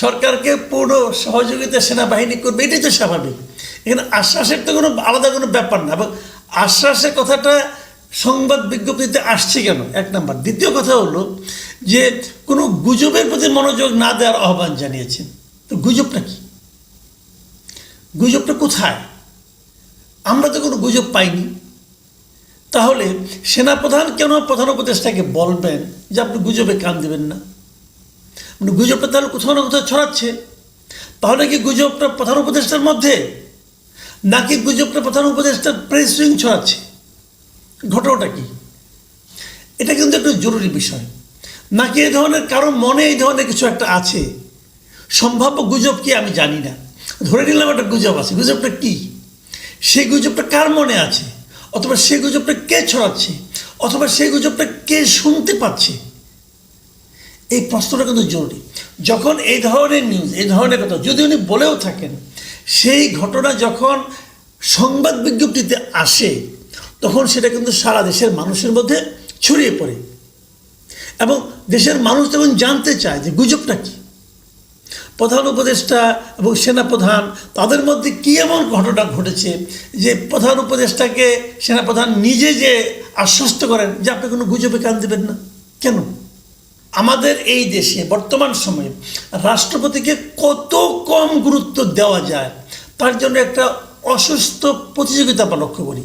সরকারকে পূর্ণ সহযোগিতা সেনাবাহিনী করবে, এটাই তো স্বাভাবিক। এখানে আশ্বাসের তো কোনো আলাদা কোনো ব্যাপার না। এবং আশ্বাসের কথাটা সংবাদ বিজ্ঞপ্তিতে আসছে কেন, এক নাম্বার। দ্বিতীয় কথা হলো যে কোনো গুজবের প্রতি মনোযোগ না দেওয়ার আহ্বান জানিয়েছেন। তো গুজবটা কি? গুজবটা কোথায়? আমরা তো কোনো গুজব পাইনি। তাহলে সেনাপ্রধান কেন প্রধান উপদেষ্টাকে বলবেন যে আপনি গুজবে কান দেবেন না? মানে গুজবটা তাহলে কোথাও না কোথাও ছড়াচ্ছে। তাহলে কি গুজবটা প্রধান উপদেষ্টার মধ্যে, নাকি গুজবটা প্রধান উপদেষ্টার প্রেস উইং ছড়াচ্ছে? ঘটনাটা কি? এটা কিন্তু একটু জরুরি বিষয়। নাকি এই ধরনের কারো মনে এই ধরনের কিছু একটা আছে? সম্ভাব্য গুজব কি আমি জানি না, ধরে নিলাম একটা গুজব আছে। গুজবটা কি? সেই গুজবটা কার মনে আছে, অথবা সেই গুজবটা কে ছড়াচ্ছে, অথবা সেই গুজবটা কে শুনতে পাচ্ছে? এই প্রশ্নটা কিন্তু জরুরি। যখন এই ধরনের নিউজ, এই ধরনের কথা যদি উনি বলেও থাকেন, সেই ঘটনা যখন সংবাদ বিজ্ঞপ্তিতে আসে, তখন সেটা কিন্তু সারা দেশের মানুষের মধ্যে ছড়িয়ে পড়ে। এবং দেশের মানুষ তখন জানতে চায় যে গুজবটা কি। প্রধান উপদেষ্টা এবং সেনাপ্রধান তাদের মধ্যে কী এমন ঘটনা ঘটেছে যে প্রধান উপদেষ্টাকে সেনাপ্রধান নিজে যে আশ্বস্ত করেন যে আপনি কোনো গুজবে কান দেবেন না? কেন? আমাদের এই দেশে বর্তমান সময়ে রাষ্ট্রপতিকে কত কম গুরুত্ব দেওয়া যায়, তার জন্য একটা অসুস্থ প্রতিযোগিতা আমরা লক্ষ্য করি।